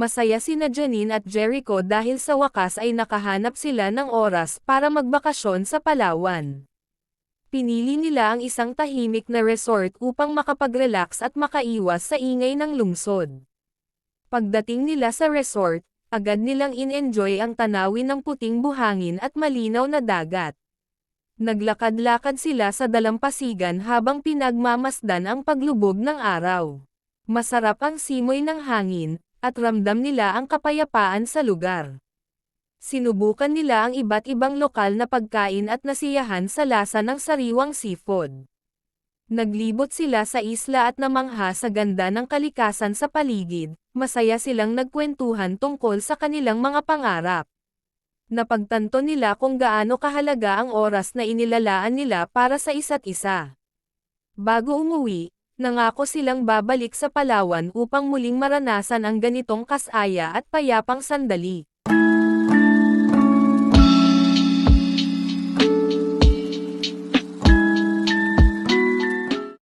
Masaya sina Janine at Jericho dahil sa wakas ay nakahanap sila ng oras para magbakasyon sa Palawan. Pinili nila ang isang tahimik na resort upang makapag-relax at makaiwas sa ingay ng lungsod. Pagdating nila sa resort, agad nilang in-enjoy ang tanawin ng puting buhangin at malinaw na dagat. Naglakad-lakad sila sa dalampasigan habang pinagmamasdan ang paglubog ng araw. Masarap ang simoy ng hangin, at ramdam nila ang kapayapaan sa lugar. Sinubukan nila ang iba't ibang lokal na pagkain at nasiyahan sa lasa ng sariwang seafood. Naglibot sila sa isla at namangha sa ganda ng kalikasan sa paligid, masaya silang nagkwentuhan tungkol sa kanilang mga pangarap. Napagtanto nila kung gaano kahalaga ang oras na inilalaan nila para sa isa't isa. Bago umuwi, nangako silang babalik sa Palawan upang muling maranasan ang ganitong kasaya at payapang sandali.